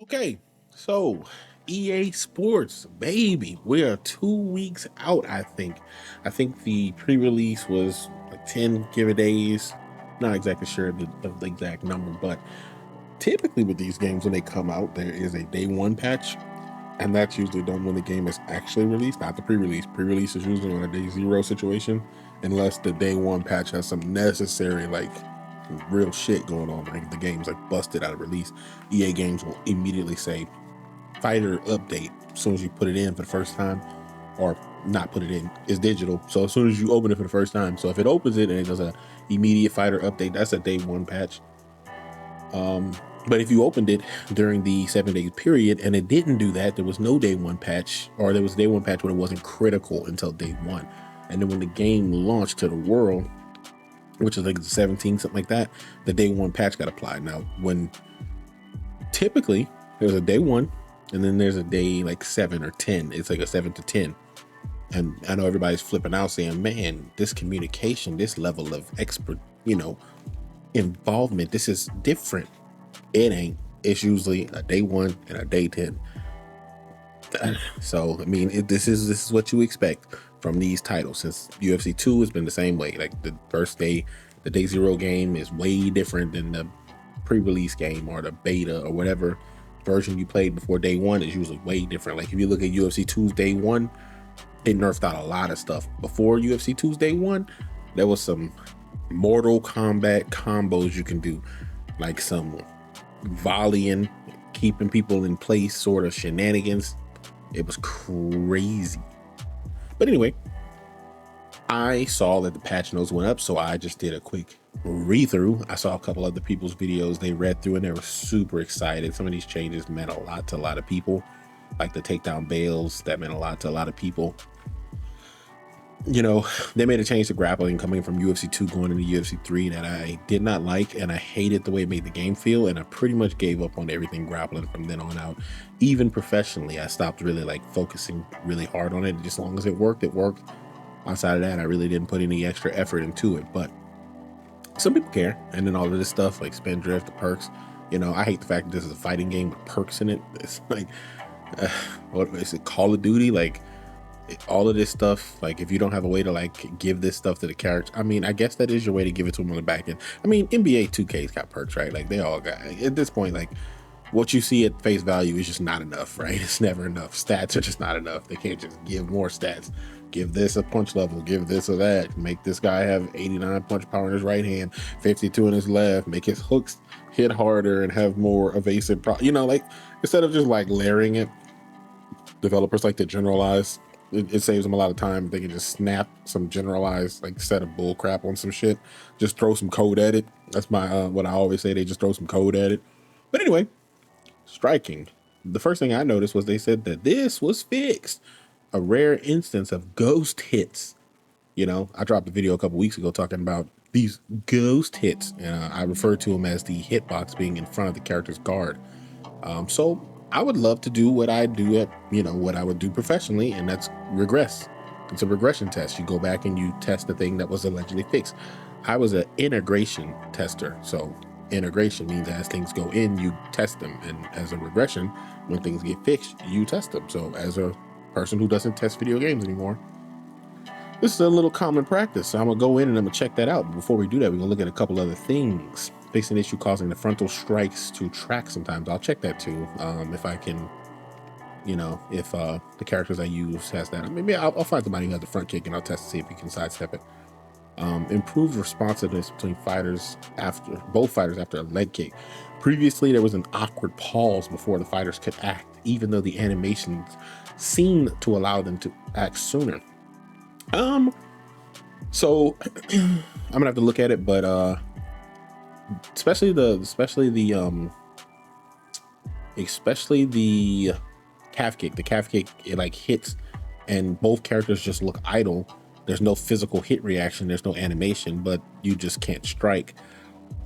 Okay, so EA Sports, baby, we are 2 weeks out. I think the pre-release was like 10 give it days. Not exactly sure of the exact number, but typically with these games when they come out, there is a day one patch, and that's usually done when the game is actually released, not the pre-release. Pre-release is usually on a day zero situation, unless the day one patch has some necessary real shit going on, like the game's like busted out of release. EA games will immediately say fighter update as soon as you put it in for the first time, or not put it in, it's digital. So as soon as you open it for the first time, so if it opens it and it does a immediate fighter update, that's a day one patch. But if you opened it during the 7 day period and it didn't do that, there was no day one patch, or there was a day one patch, but it wasn't critical until day one. And then when the game launched to the world, which is like the 17, something like that, the day one patch got applied. Now, when typically there's a day one and then there's a day like 7 or 10, it's like a 7 to 10. And I know everybody's flipping out saying, man, this communication, this level of expert, involvement, this is different. It ain't. It's usually a day one and a day 10. So, I mean, this is what you expect from these titles, since UFC 2 has been the same way. Like the first day, the day zero game is way different than the pre-release game or the beta or whatever version you played before day one is usually way different. Like if you look at UFC 2's day one, it nerfed out a lot of stuff. Before UFC 2's day one, there was some Mortal Kombat combos you can do, like some volleying, keeping people in place sort of shenanigans. It was crazy. But anyway, I saw that the patch notes went up, so I just did a quick read through. I saw a couple other people's videos they read through and they were super excited. Some of these changes meant a lot to a lot of people, like the takedown bails, that meant a lot to a lot of people. They made a change to grappling coming from UFC 2 going into UFC 3 that I did not like, and I hated the way it made the game feel, and I pretty much gave up on everything grappling from then on out. Even professionally, I stopped really focusing really hard on it. Just as long as it worked, it worked. Outside of that, I really didn't put any extra effort into it, but some people care. And then all of this stuff like spin drift, the perks, I hate the fact that this is a fighting game with perks in it. It's like, what is it, Call of Duty? Like, all of this stuff, like if you don't have a way to give this stuff to the character, I mean, I guess that is your way to give it to them on the back end. I mean, NBA 2K's got perks, right? Like they all got, at this point, like what you see at face value is just not enough, right? It's never enough. Stats are just not enough. They can't just give more stats. Give this a punch level, give this or that, make this guy have 89 punch power in his right hand, 52 in his left, make his hooks hit harder and have more evasive instead of just layering it, developers like to generalize. It saves them a lot of time. They can just snap some generalized set of bull crap on some shit. Just throw some code at it. That's my what I always say. They just throw some code at it. But anyway, striking. The first thing I noticed was they said that this was fixed. A rare instance of ghost hits. I dropped a video a couple weeks ago talking about these ghost hits. And I referred to them as the hitbox being in front of the character's guard. So I would love to do what I do at, what I would do professionally, and that's regress. It's a regression test. You go back and you test the thing that was allegedly fixed. I was an integration tester. So integration means as things go in, you test them. And as a regression, when things get fixed, you test them. So as a person who doesn't test video games anymore, this is a little common practice. So I'm going to go in and I'm going to check that out. But before we do that, we're going to look at a couple other things. Fixing issue causing the frontal strikes to track sometimes. I'll check that too. If I can, if the characters I use has that. Maybe I'll find somebody who has the front kick and I'll test to see if we can sidestep it. Improved responsiveness between both fighters after a leg kick. Previously, there was an awkward pause before the fighters could act, even though the animations seemed to allow them to act sooner. So I'm gonna have to look at it, but especially the calf kick. The calf kick, it hits and both characters just look idle. There's no physical hit reaction, there's no animation, but you just can't strike.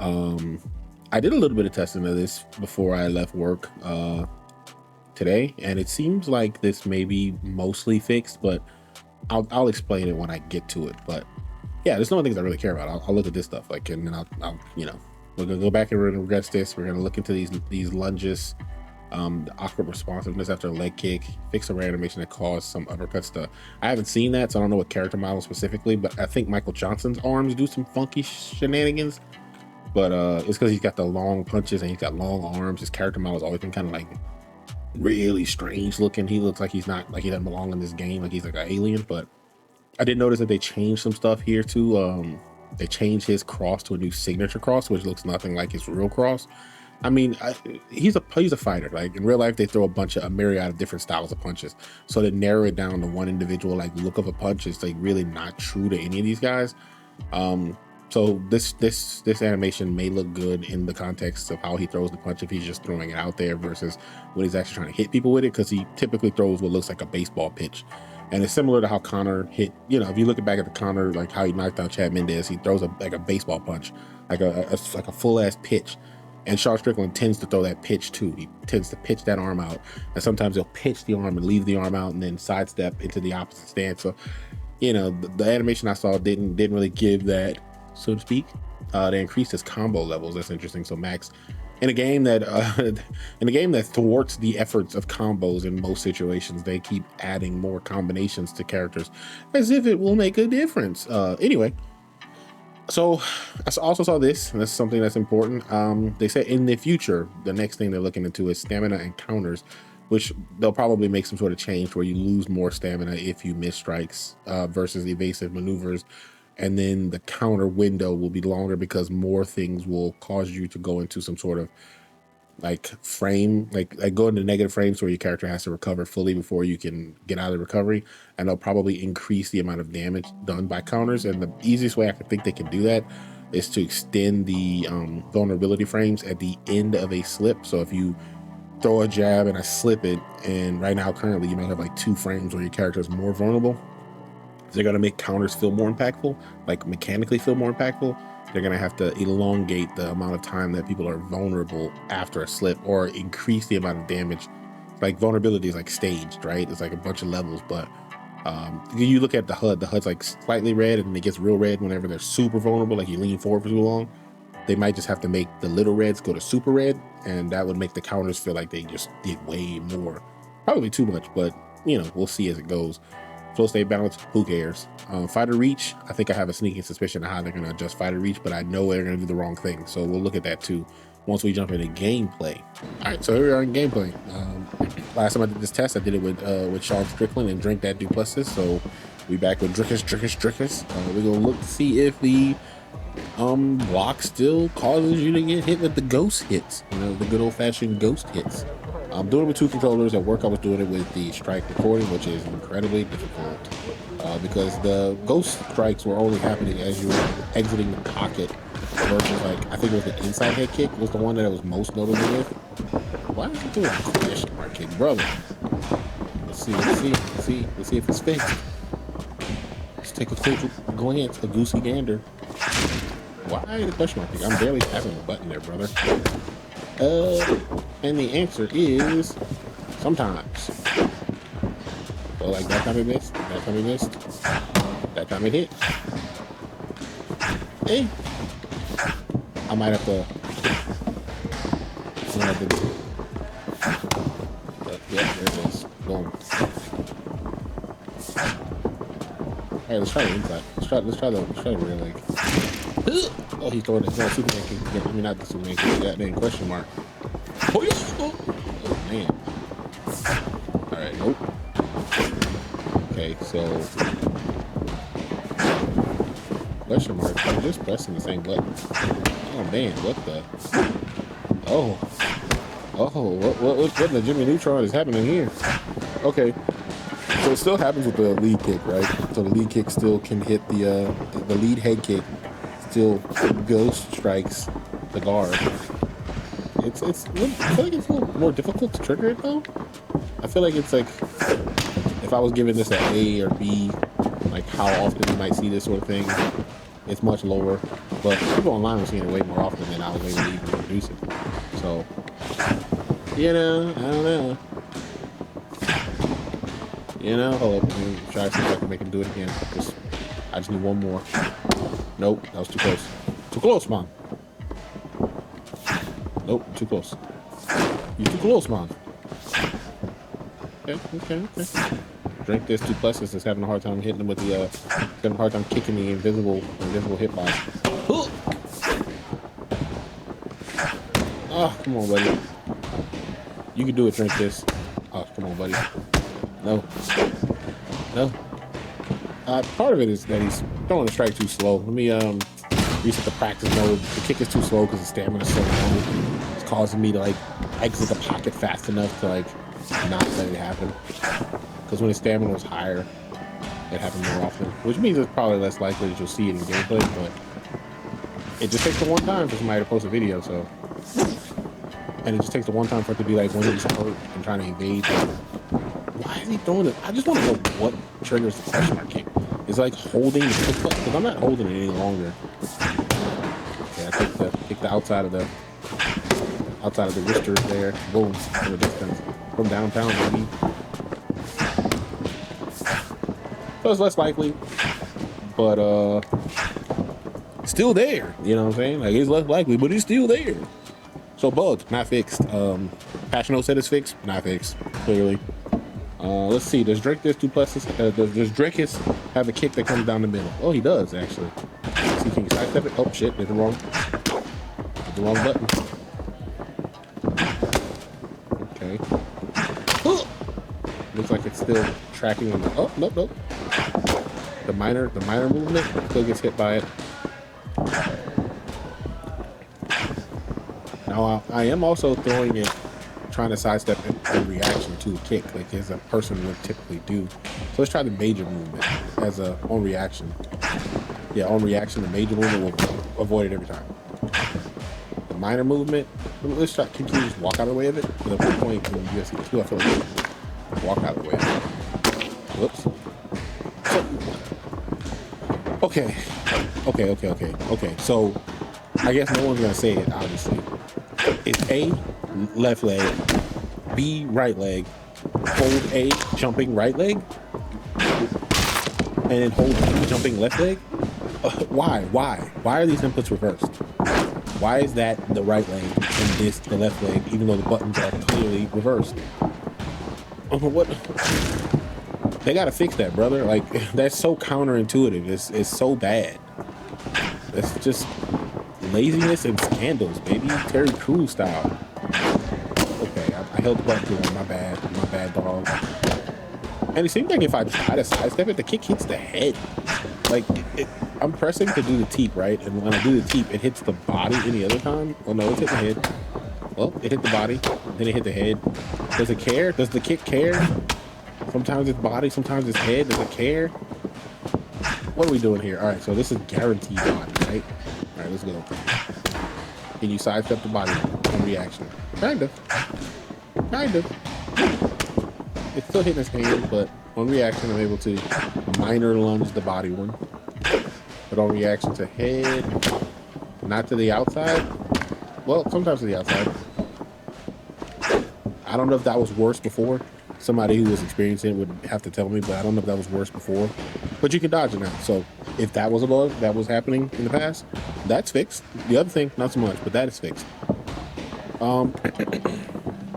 I did a little bit of testing of this before I left work today, and it seems like this may be mostly fixed, but I'll explain it when I get to it. But yeah, there's no other things I really care about. I'll look at this stuff, and then I'll we're gonna go back and we're gonna regress this. We're gonna look into these lunges, The awkward responsiveness after a leg kick, fix a reanimation that caused some uppercuts to. I haven't seen that, so I don't know what character model specifically, but I think Michael Johnson's arms do some funky shenanigans. But it's because he's got the long punches and he's got long arms. His character model has always been kind of like really strange looking. He looks like he's not, like he doesn't belong in this game, like he's like an alien. But I did notice that they changed some stuff here too. They changed his cross to a new signature cross, which looks nothing like his real cross. I mean, he's a fighter. Like in real life, they throw a myriad of different styles of punches. So to narrow it down to one individual like look of a punch is like really not true to any of these guys. So this animation may look good in the context of how he throws the punch if he's just throwing it out there versus when he's actually trying to hit people with it, because he typically throws what looks like a baseball pitch. And it's similar to how Conor hit, if you look back at the Conor, like how he knocked out Chad Mendes, he throws like a baseball punch, like a full ass pitch. And Sean Strickland tends to throw that pitch too. He tends to pitch that arm out. And sometimes he'll pitch the arm and leave the arm out and then sidestep into the opposite stance. So, the animation I saw didn't really give that, so to speak. They increased his combo levels. That's interesting. So Max, in a game that thwarts the efforts of combos in most situations, they keep adding more combinations to characters as if it will make a difference. Anyway. So I also saw this, and that's something that's important. They said in the future, the next thing they're looking into is stamina and counters, which they'll probably make some sort of change where you lose more stamina if you miss strikes versus evasive maneuvers. And then the counter window will be longer because more things will cause you to go into some sort of like frame, like go into negative frames where your character has to recover fully before you can get out of the recovery, and they'll probably increase the amount of damage done by counters. And the easiest way I can think they can do that is to extend the vulnerability frames at the end of a slip. So if you throw a jab and I slip it, and right now currently you may have like 2 frames where your character is more vulnerable, they're going to make counters feel more impactful, like mechanically feel more impactful. They're going to have to elongate the amount of time that people are vulnerable after a slip, or increase the amount of damage. Like vulnerability is like staged, right? It's like a bunch of levels, but you look at the HUD's like slightly red, and it gets real red whenever they're super vulnerable, like you lean forward for too long. They might just have to make the little reds go to super red, and that would make the counters feel like they just did way more. Probably too much, but we'll see as it goes. Flow state balance, who cares? Fighter reach, I think I have a sneaking suspicion of how they're going to adjust fighter reach, but I know they're going to do the wrong thing. So we'll look at that too once we jump into gameplay. All right, so here we are in gameplay. Last time I did this test, I did it with Sean Strickland and Drink That Duplessis. So we back with Drickus. We're going to look to see if the block still causes you to get hit with the ghost hits, the good old-fashioned ghost hits. I'm doing it with 2 controllers. At work, I was doing it with the strike recording, which is incredibly difficult because the ghost strikes were only happening as you were exiting the pocket versus, like, I think it was the inside head kick was the one that I was most notable with. Why is he doing a question mark kick, brother? Let's see if it's fixed. Let's take a quick glance, a goosey gander. Why the question mark kick? I'm barely tapping the button there, brother. And the answer is sometimes. So like that time it missed, that time it missed, that time it hit. Hey, I might have to. Yeah, there it is. Boom. All right, let's try the inside. Let's try the rear leg. Oh, he's throwing it. No, Superman kick. I mean, not the Superman kick. That name question mark. Oh, man. All right, nope. Okay, so question mark. I'm just pressing the same button. Oh man, what the? Oh, what in the Jimmy Neutron is happening here? Okay, so it still happens with the lead kick, right? So the lead kick still can hit the lead head kick. Still ghost strikes the guard. I feel like it's a little more difficult to trigger it though. I feel like it's like if I was giving this an A or B, like how often you might see this sort of thing, it's much lower. But people online are seeing it way more often than I was able to even produce it. So, I don't know. Hold up, let me try to see if I can make him do it again. I just need one more. Nope, that was too close. Too close, man. Nope, too close. You're too close, man. Okay. Drink this 2 pluses is having a hard time hitting him with the having a hard time kicking the invisible hitbox. Oh, come on, buddy. You can do it, drink this. Oh, come on, buddy. No. Part of it is that he's throwing the strike too slow. Let me reset the practice mode. The kick is too slow because the stamina is so low. It's causing me to like exit the pocket fast enough to like not let it happen. Because when his stamina was higher, it happened more often. Which means it's probably less likely that you'll see it in gameplay, but it just takes the one time for somebody to post a video, so. And it just takes the one time for it to be like when he's hurt and trying to evade. Why is he throwing it? I just want to know what triggers the question mark kick. It's like holding the kick button, because I'm not holding it any longer. Okay, I take the outside of the wristers there. Boom, from the distance. From downtown, baby. So it's less likely, but still there. You know what I'm saying? Like, it's less likely, but it's still there. So bug, not fixed. Passionate said it's fixed, not fixed, clearly. Let's see, does Drake this 2 pluses? Does Drakus have a kick that comes down the middle? Oh, he does, actually. Let's see, can you sidestep it? Oh, shit, did the wrong button. Okay. Oh! Looks like it's still tracking on the, oh, nope. The minor movement still gets hit by it. Now, I am also throwing it, trying to sidestep it in reaction to a kick, like as a person would typically do. So let's try the major movement as a on reaction. Yeah, on reaction, the major movement will avoid it every time. The minor movement, let's try. Can you just walk out of the way of it? At one point in UFC 2, I feel like walk out of the way of it. Whoops. Okay. So I guess no one's gonna say it, obviously. It's A, left leg, B, right leg, hold A, jumping right leg, and then hold B, jumping left leg? Why? Why are these inputs reversed? Why is that the right leg and this the left leg, even though the buttons are clearly reversed? What? They gotta fix that, brother. Like, that's so counterintuitive. It's so bad. It's just laziness and scandals, baby. Terry Crews style. Okay, I held the button too long. My bad, dog. And it seems like if I try to sidestep it, the kick hits the head. Like, I'm pressing to do the teep, right? And when I do the teep, it hits the body any other time. Oh no, it's hit the head. Well, it hit the body, then it hit the head. Does it care? Does the kick care? Sometimes it's body, sometimes it's head. Does it care? What are we doing here? All right, so this is guaranteed body, right? All right, let's go. Can you sidestep the body on reaction? Kind of. It's still hitting his hand, but on reaction, I'm able to minor lunge the body one. But on reaction to head, not to the outside. Well, sometimes to the outside. I don't know if that was worse before. Somebody who was experiencing it would have to tell me, but I don't know if that was worse before. But you can dodge it now. So if that was a bug that was happening in the past, that's fixed. The other thing, not so much, but that is fixed.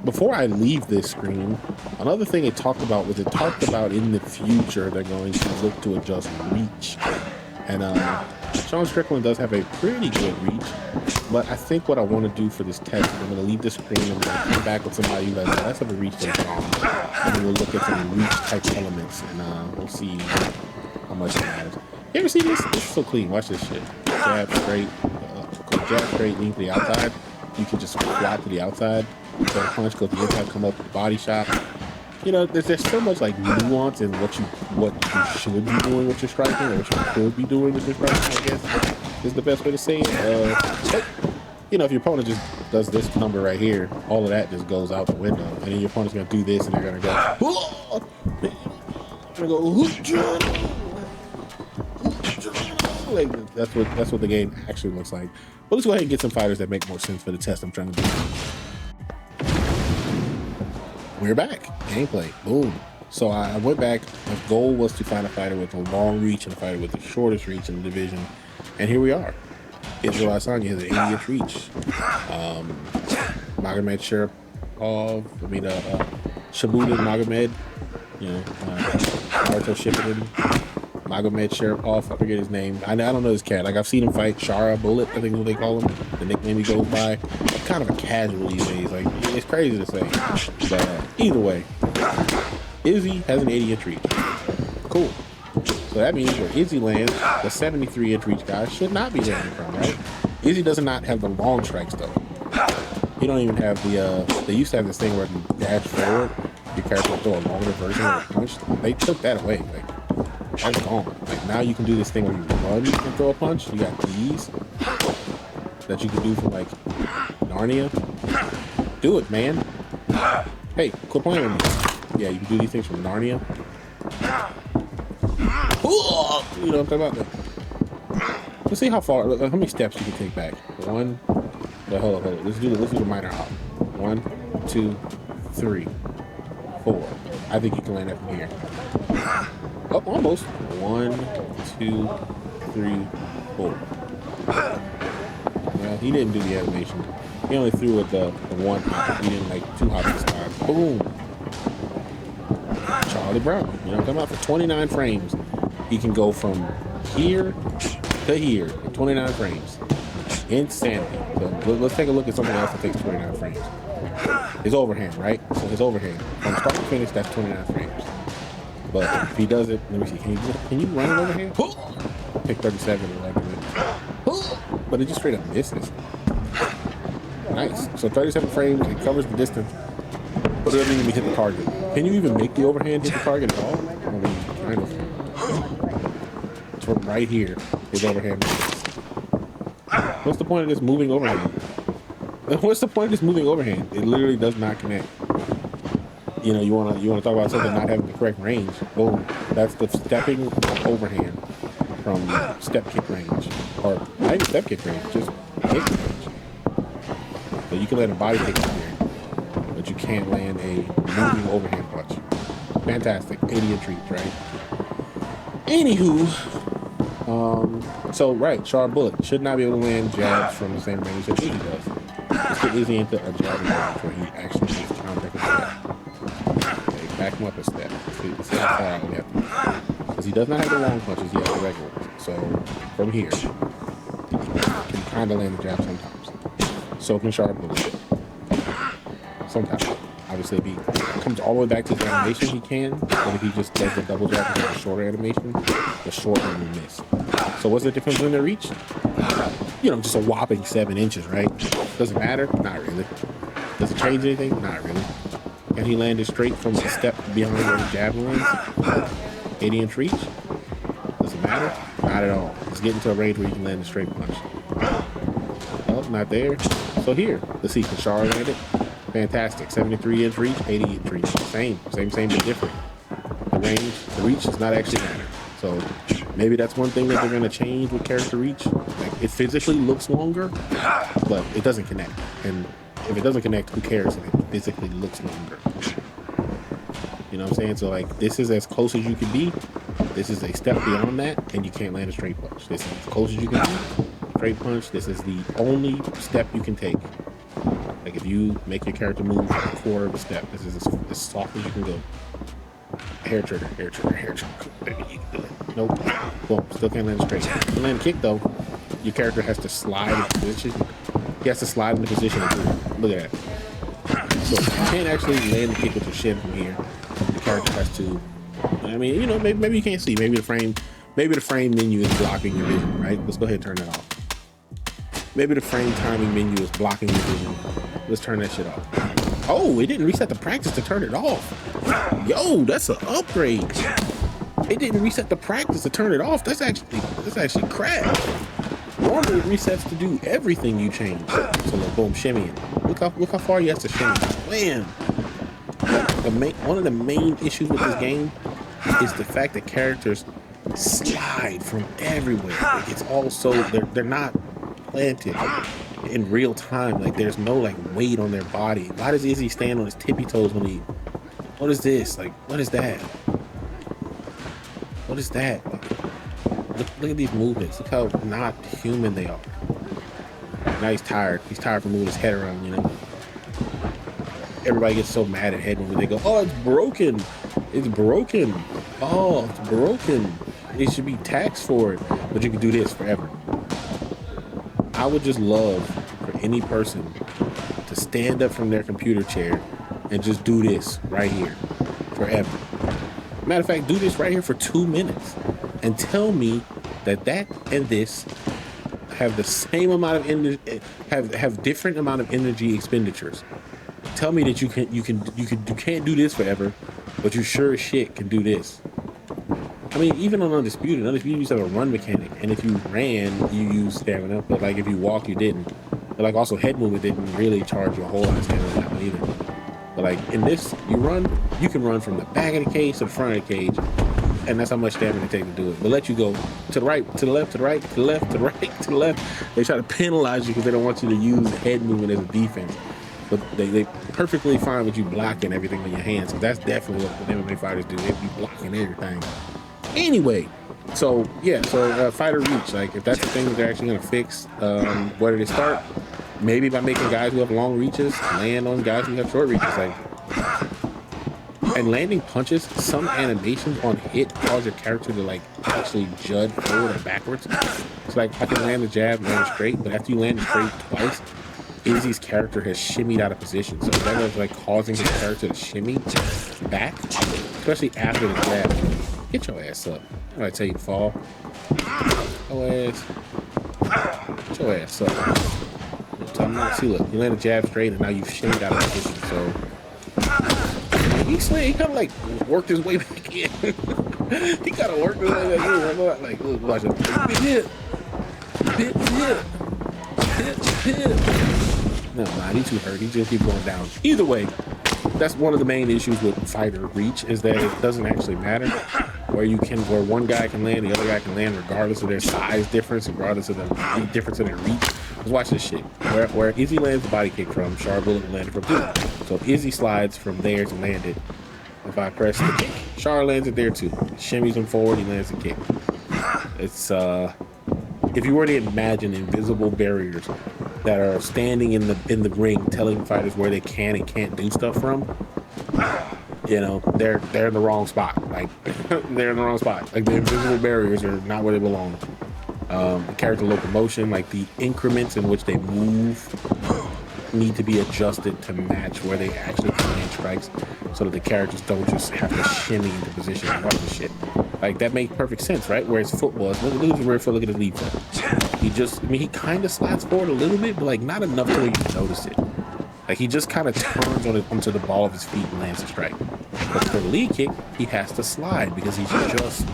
Before I leave this screen, another thing it talked about was in the future they're going to look to adjust reach. And Sean Strickland does have a pretty good reach. But I think what I want to do for this test is I'm going to leave the screen and I'm going to come back with somebody who has less of a reach than Sean. And then we'll look at some reach type elements and we'll see how much it matters. You ever see this? This is so clean. Watch this shit. Jab straight, lean to the outside. You can just fly to the outside. So punch, go to the inside, come up with the body shot. You know, there's so much like nuance in what you should be doing with your striking, or what you could be doing with your striking, I guess is the best way to say it. You know, if your opponent just does this number right here, all of that just goes out the window, and then your opponent's gonna do this, and they're gonna go, like that's what the game actually looks like. But let's go ahead and get some fighters that make more sense for the test I'm trying to do. We're back. Gameplay. Boom. So I went back. My goal was to find a fighter with a long reach and a fighter with the shortest reach in the division. And here we are. Israel Adesanya has an 80-inch reach. Magomed Sharipov Shabudin Magomed, you know, Naruto Shippuden, Magomed Sharapov, I forget his name. I don't know this cat. Like, I've seen him fight Shara Bullet, I think is what they call him, the nickname he goes by. Kind of a casual these days. Like, it's crazy to say. But either way, Izzy has an 80-inch reach. Cool. So that means where Izzy lands, the 73-inch reach guy should not be landing from, right? Izzy does not have the long strikes, though. You don't even have the, they used to have this thing where you dash forward, your character will throw a longer version of a punch. They took that away. Like, that's gone. Like, now you can do this thing where you run and throw a punch. You got these that you can do from, like, Narnia. Do it, man. Hey, quit playing with me. Yeah, you can do these things from Narnia. You know what I'm talking about? Let's see how far, how many steps you can take back. One, hold on. Let's do the minor hop. 1, 2, 3, 4. I think you can land that from here. Oh, almost. 1, 2, 3, 4. Well, he didn't do the animation. He only threw it the one hop. He didn't like 2 hops this time. Boom. Charlie Brown. You know what I'm talking about? For 29 frames, he can go from here to here in 29 frames. Insanity. So let's take a look at something else that takes 29 frames. His overhand, right? So his overhand, from start to finish, that's 29 frames. But if he does it, let me see. Can you run an overhand? Pick 37 and like it. But it just straight up misses. Nice. So 37 frames, it covers the distance, but it doesn't even hit the target. Can you even make the overhand hit the target at all? I mean, kind of. From right here, his overhand misses. What's the point of this moving overhand? What's the point of this moving overhand? It literally does not connect. You know, you wanna talk about something not having the correct range. Boom. That's the stepping overhand from step kick range. Or not even step kick range, just kick range. So you can land a body kick in here, but you can't land a moving overhand punch. Fantastic. 80-inch reach, right? Anywho, so right, Sharp Bullet should not be able to land jabs from the same range that Izzy does. Let's get Izzy into a jabbing range where he actually makes contact with the step. Okay, back him up a step. See how far we have to. Because he does not have the long punches, he has the regular ones. So from here, he can kind of land the jab sometimes. So can Sharp Bullet. Sometimes. Obviously, if he comes all the way back to his animation, he can. But if he just does the double jab with a shorter animation, the short one will miss. So what's the difference in their reach? You know, just a whopping 7 inches, right? Does it matter? Not really. Does it change anything? Not really. Can he land it straight from a step behind where the jab lands? 80-inch reach? Does it matter? Not at all. Let's get into a range where you can land a straight punch. Oh, not there. So here, let's see. Can Shara land it? Fantastic. 73-inch reach, 80-inch reach. Same, but different. The range, the reach does not actually matter. So maybe that's one thing that they're going to change with character reach. Like, it physically looks longer, but it doesn't connect. And if it doesn't connect, who cares if it physically looks longer? You know what I'm saying? So, like, this is as close as you can be. This is a step beyond that, and you can't land a straight punch. This is as close as you can be. Straight punch, this is the only step you can take. Like, if you make your character move a quarter of a step, this is as soft as you can go. Hair trigger. Nope. Boom. Still can't land straight. To land a kick, though, your character has to slide into position. He has to slide into position. Look at that. So you can't actually land the kick with your shin from here. The character has to. I mean, you know, maybe you can't see. Maybe the frame menu is blocking your vision, right? Let's go ahead and turn that off. Maybe the frame timing menu is blocking your vision. Let's turn that shit off. Oh, it didn't reset the practice to turn it off. Yo, that's an upgrade. It didn't reset the practice to turn it off. That's actually crap. Normally it resets to do everything you change. So like, boom, shimmying. Look how far you have to shimmy. Man. One of the main issues with this game is the fact that characters slide from everywhere. Like, it's all so they're not planted in real time. Like, there's no like weight on their body. Why does Izzy stand on his tippy toes when he? What is this? Like, what is that? What is that? Look at these movements. Look how not human they are. Now he's tired. He's tired from moving his head around, you know. everybody gets so mad at head movement. They go, oh, it's broken. It's broken. Oh, it's broken. It should be taxed for it. But you can do this forever. I would just love for any person to stand up from their computer chair and just do this right here forever. Matter of fact, do this right here for 2 minutes and tell me that and this have the same amount of energy, have different amount of energy expenditures. Tell me that you can't do this forever, but you sure as shit can do this. I mean, even on Undisputed you used to have a run mechanic, and if you ran, you used stamina, but like if you walked, you didn't. But like also head movement didn't really charge you a whole lot of stamina that one either. But like in this, you can run from the back of the cage to the front of the cage, and that's how much stamina it takes to do it. But let you go to the right, to the left, to the right, to the left, to the right, to the left. They try to penalize you because they don't want you to use head movement as a defense. But they perfectly fine with you blocking everything with your hands. So that's definitely what the MMA fighters do. They be blocking everything. Anyway, so yeah, fighter reach. Like if that's the thing that they're actually gonna fix, where do they start? Maybe by making guys who have long reaches land on guys who have short reaches. Like, and landing punches, some animations on hit cause your character to like actually jud forward or backwards. It's like I can land the jab, land straight, but after you land straight twice, Izzy's character has shimmied out of position. So that was like causing his character to shimmy back, especially after the jab. Get your ass up. I tell you to fall. Get your ass up. See, look, you land a jab straight and now you've shimmied out of position. So he kind of like worked his way back in. He kind of worked his way back in. Like, look, watch it. Hit. No, he's too hurt. He just keep going down. Either way, that's one of the main issues with fighter reach is that it doesn't actually matter where one guy can land, the other guy can land regardless of their size difference, regardless of the difference in their reach. Let's watch this shit. Where Izzy lands the body kick from, Char Bullet will land it from too. So if Izzy slides from there to land it, if I press the kick, Char lands it there too. Shimmies him forward, he lands the kick. It's if you were to imagine invisible barriers that are standing in the ring telling fighters where they can and can't do stuff from, you know, they're in the wrong spot. Like they're in the wrong spot. Like the invisible barriers are not where they belong. The character locomotion, like the increments in which they move, need to be adjusted to match where they actually land strikes, so that the characters don't just have to shimmy into position and watch the shit. Like that makes perfect sense, right? Whereas football, look at his rear foot, look at his lead foot. He kind of slides forward a little bit, but like not enough to where you can notice it. Like he just kind of turns onto the ball of his feet and lands a strike. But for the lead kick, he has to slide because he's just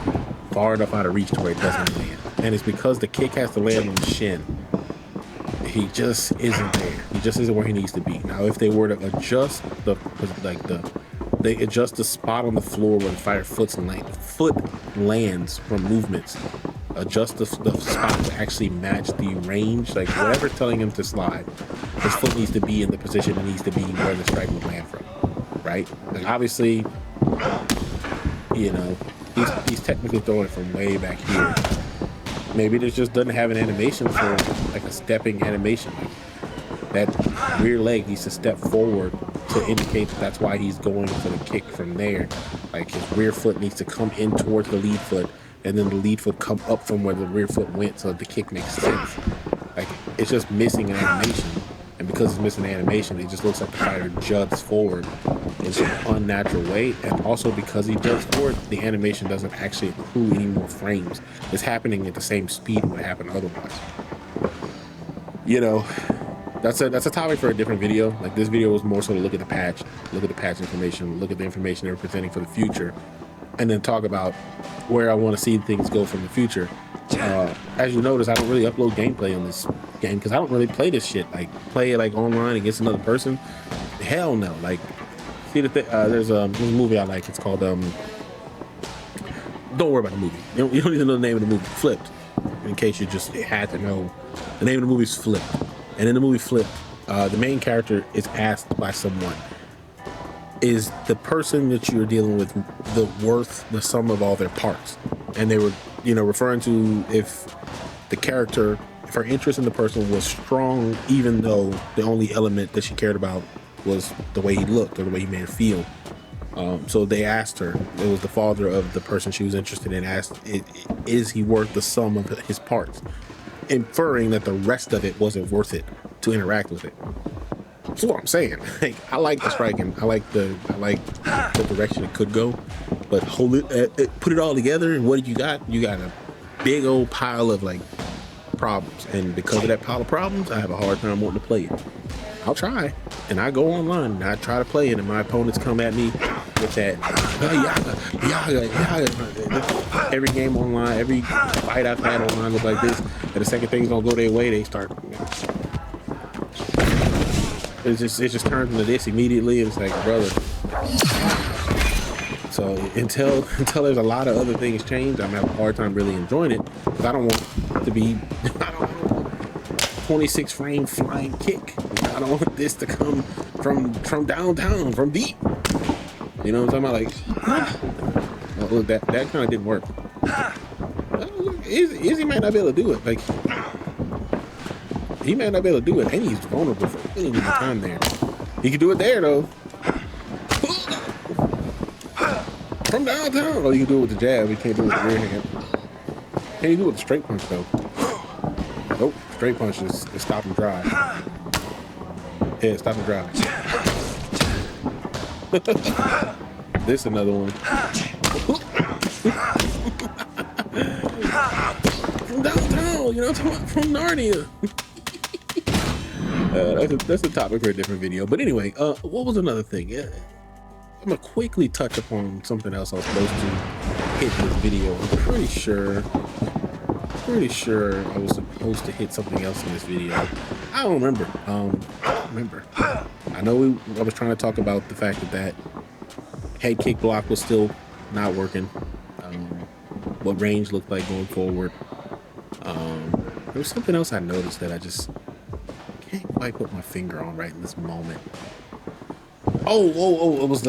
far enough out of reach to where it doesn't land. And it's because the kick has to land on the shin. He just isn't there. He just isn't where he needs to be. Now, if they were to adjust they adjust the spot on the floor where the fighter foot lands from movements, adjust the spot to actually match the range, like whatever's telling him to slide, his foot needs to be in the position it needs to be where the strike would land from, right? Like obviously, you know, he's technically throwing it from way back here. Maybe it just doesn't have an animation for like a stepping animation. Like that rear leg needs to step forward to indicate that's why he's going for the kick from there. Like his rear foot needs to come in towards the lead foot, and then the lead foot come up from where the rear foot went, so the kick makes sense. Like it's just missing an animation, and because it's missing an animation, it just looks like the fighter juts forward in some unnatural way. And also because he juts forward, the animation doesn't actually accrue any more frames. It's happening at the same speed it would happen otherwise. You know, that's a topic for a different video. Like this video was more so to look at the patch information, look at the information they're presenting for the future, and then talk about where I want to see things go from the future. As you notice, I don't really upload gameplay on this game because I don't really play this shit. Like play it like online against another person. Hell no. Like see there's a movie I like. It's called don't worry about the movie. You don't need to know the name of the movie. Flipped. In case you just had to know, the name of the movie is Flipped. And in the movie Flipped, the main character is asked by someone, is the person that you're dealing with the sum of all their parts? And they were, referring to if her interest in the person was strong, even though the only element that she cared about was the way he looked or the way he made her feel. So they asked her, it was the father of the person she was interested in, asked, is he worth the sum of his parts? Inferring that the rest of it wasn't worth it to interact with it. That's what I'm saying. Like, I like the striking. I like the direction it could go, but hold it, put it all together, and what do you got? You got a big old pile of like problems, and because of that pile of problems, I have a hard time wanting to play it. I'll try, and I go online and I try to play it, and my opponents come at me with that yaga. Every game online, every fight I've had online look like this, and the second things don't go their way, they start. It just turns into this immediately. It's like, brother. So until there's a lot of other things change, I'm having a hard time really enjoying it, because I don't want to be, I don't want 26 frame flying kick. I don't want this to come from downtown, from deep. You know what I'm talking about? Like, look, that kind of didn't work. Izzy might not be able to do it. Like, he might not be able to do it, and he's vulnerable for really long time there. He can do it there though. From downtown. Oh, you can do it with the jab. You can't do it with the rear hand. Can you do it with the straight punch though? Nope. Straight punch is stop and drive. Yeah, stop and drive. This another one. From downtown, you know, from Narnia. That's a topic for a different video. But anyway, what was another thing? I'm gonna quickly touch upon something else I was supposed to hit in this video. I'm pretty sure I was supposed to hit something else in this video. I don't remember. I know I was trying to talk about the fact that head kick block was still not working. What range looked like going forward. There was something else I noticed that I just can't quite put my finger on right in this moment. Oh, it was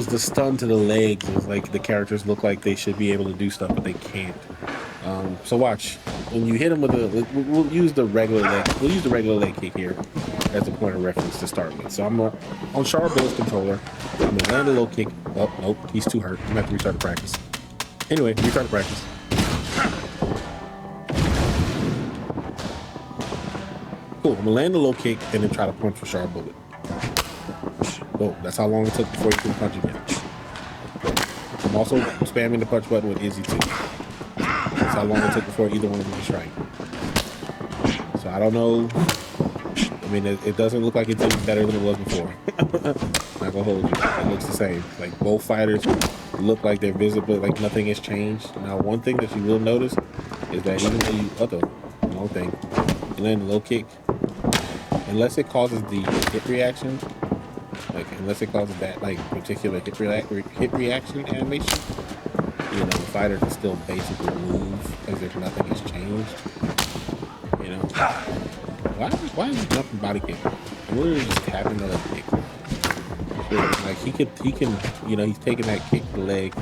the stun to the legs. It was like the characters look like they should be able to do stuff, but they can't. So watch, when you hit them with we'll use the regular leg kick here as a point of reference to start with. So I'm on Charbon's controller. I'm gonna land a low kick. Oh, nope, he's too hurt. I'm gonna have to restart the practice. Anyway, restart the practice. Cool, I'm gonna land a low kick and then try to punch for Sharp Bullet. Oh, that's how long it took before you can punch again. I'm also spamming the punch button with Izzy too. That's how long it took before either one of them could strike. So I don't know. I mean, it doesn't look like it's any better than it was before. Not gonna hold you. It looks the same. Like, both fighters look like they're visible, like nothing has changed. Now, one thing that you will notice is that even though you land a low kick, unless it causes the hit reaction, unless it causes that particular hit reaction animation, you know, the fighter can still basically move as if nothing has changed. You know, why is he jumping body kick? I'm literally just tapping the leg kick. Like, he can, you know, he's taking that kick to the leg,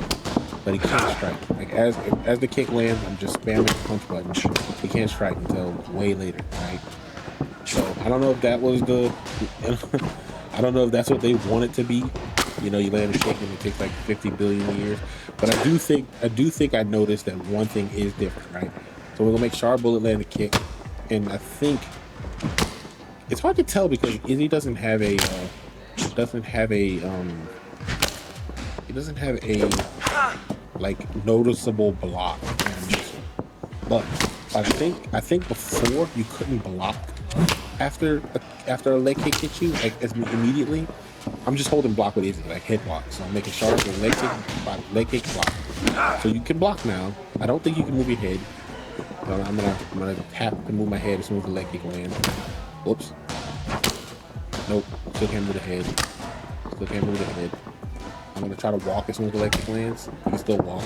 but he can't strike. Like, as the kick lands, I'm just spamming the punch button. He can't strike until way later, right? So I don't know if that was I don't know if that's what they want it to be. You know, you land a kick and it takes like 50 billion years. But I do think I noticed that one thing is different, right? So we're gonna make Sharp Bullet land a kick, and I think it's hard to tell because Izzy doesn't have a like noticeable block animation. But I think before you couldn't block after a leg kick hits you, like, as immediately. I'm just holding block with Izzy, like head block. So I'm making sharp and leg kick block. So you can block now. I don't think you can move your head. I'm gonna tap to move my head as soon as the leg kick lands. Whoops. Nope. Still can't move the head. Still can't move the head. I'm gonna try to walk as soon as the leg kick lands. You can still walk.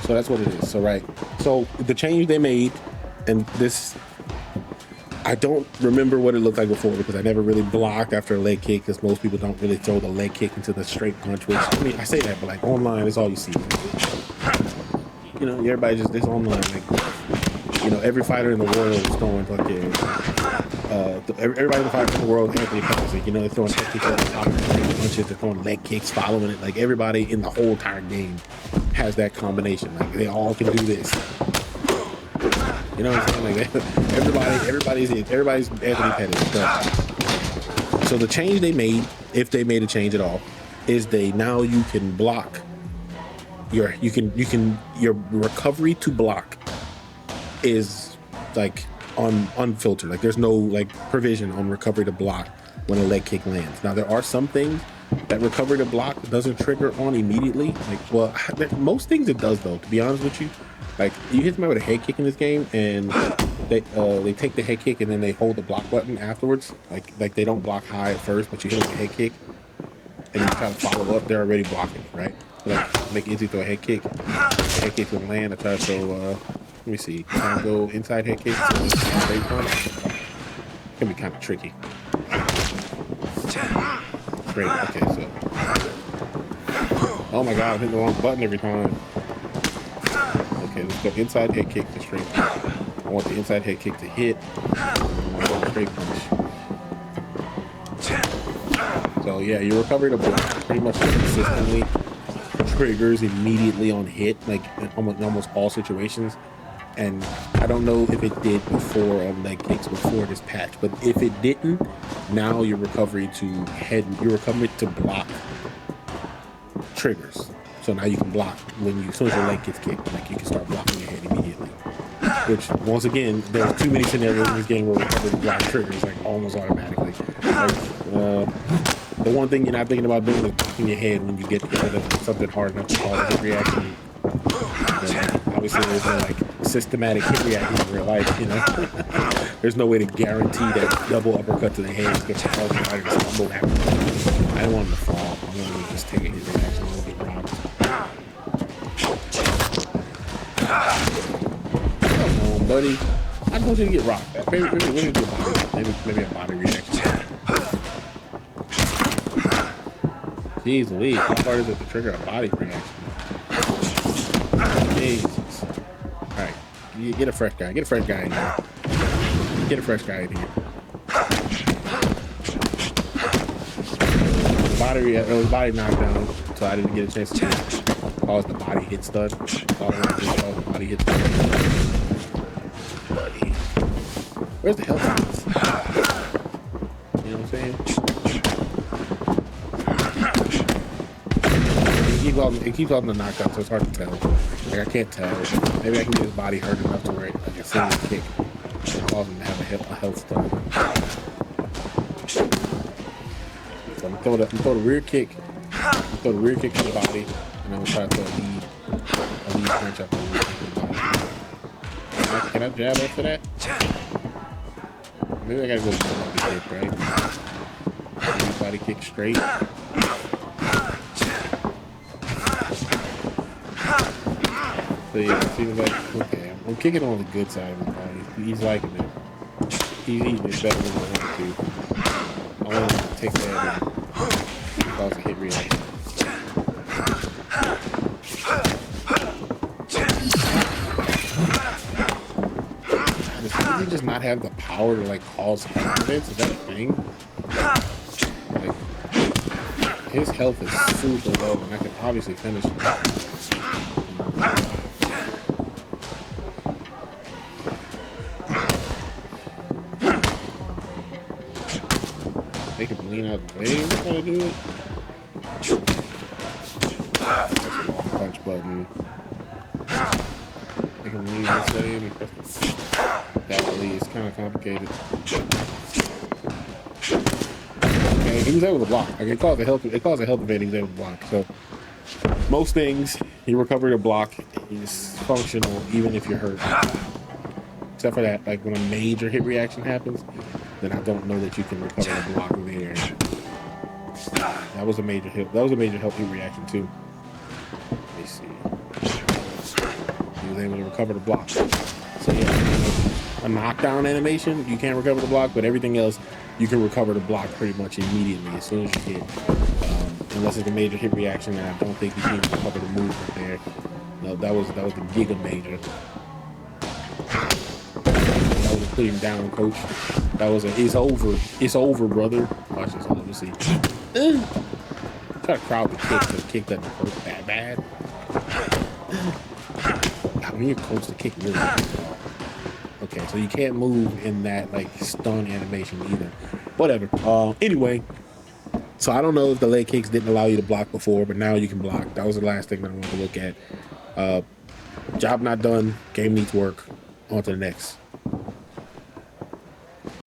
So that's what it is. So right. So the change they made, and this, I don't remember what it looked like before because I never really blocked after a leg kick, because most people don't really throw the leg kick into the straight punch, which, I mean, I say that, but like online, it's all you see. You know, everybody just, this online, like, you know, every fighter in the world is throwing fucking everybody in the fight in the world, Anthony Pettis, like, you know, they're throwing head kicks over the top, punches, they're throwing leg kicks, following it. Like everybody in the whole entire game has that combination. Like they all can do this. You know what I'm saying? Like everybody's Anthony Pettis. So the change they made, if they made a change at all, is now you can block your recovery to block is like unfiltered. Like there's no like provision on recovery to block when a leg kick lands. Now there are some things that recovery to block doesn't trigger on immediately. Like, well, most things it does though, to be honest with you. Like you hit somebody with a head kick in this game and they take the head kick and then they hold the block button afterwards. Like they don't block high at first, but you hit them with a head kick and you try to follow up, they're already blocking, right? Like make it easy to throw a head kick. The head kick will land. I try to throw let me see. Can I go inside head kick? So straight punch. Can be kind of tricky. Great. Okay, so. Oh my God, I'm hitting the wrong button every time. Okay, let's go inside head kick to straight punch. I want the inside head kick to hit. I want straight punch. So yeah, your recovery to block pretty much consistently triggers immediately on hit, like in almost all situations. And I don't know if it did before on leg kicks before this patch, but if it didn't, now your recovery to block triggers. So now you can block as soon as your leg gets kicked, like you can start blocking your head immediately. Which once again, there's too many scenarios in this game where recovery to block triggers like almost automatically. Like, the one thing you're not thinking about doing is blocking your head when you get rid of something hard enough to cause a hit reaction. Obviously, there's no like systematic hit reaction in real life, you know. There's no way to guarantee that double uppercut to the head is going to cause the fighter to stumble after. I don't want him to fall. I want him to just take a hit reaction and get rocked. Come on, buddy. I don't want you to get rocked. Maybe a body reaction. Jeez Louise, how hard is it to trigger a body reaction? Jesus. Alright, get a fresh guy. Get a fresh guy in here. Get a fresh guy in here. The body knocked down, so I didn't get a chance to cause the body hit stud. All I wanted to cause the body hit stud. Buddy. Where's the health? You know what I'm saying? It keeps on the knockout, so it's hard to tell. Like I can't tell. Maybe I can get his body hurt enough to where I can send him a kick and cause him to have a health stun. So I'm gonna throw the rear kick. Throw the rear kick to the body, and I'm gonna try to throw a lead punch up the rear kick to the body. Can I jab after that? Maybe I gotta go for the body kick, right? Body kick straight. So yeah, it seems like, okay, I'm kicking on the good side of his body. He's liking it. He's eating it better than I want to. I want him to take that and cause a hit reaction. Does he just not have the power to like cause confidence? Is that a thing? Like, his health is super low, and I can obviously finish him. Make him lean out the way. We're trying to do it. Punch button. Make him lean this way and press that way. It's kind of complicated. Okay, he was able to block. Like it caused a health evade. He was able to block. So most things, your recovery to block is functional even if you're hurt. Except for that, like when a major hit reaction happens, then I don't know that you can recover the block there. That was a major hit. That was a major health hit reaction too. Let me see. He was able to recover the block. So yeah, a knockdown animation, you can't recover the block, but everything else, you can recover the block pretty much immediately as soon as you hit. Unless it's a major hit reaction, and I don't think you can recover the movement there. No, that was the Giga Major. That was putting down, coach. That was a, it's over. It's over, brother. Watch this. Let me see. Try to crowd the kick, but the kick doesn't hurt that bad. I mean, you're close to kick really bad. Okay, so you can't move in that like stun animation either. Whatever. Anyway, so I don't know if the leg kicks didn't allow you to block before, but now you can block. That was the last thing that I wanted to look at. Job not done. Game needs work. On to the next.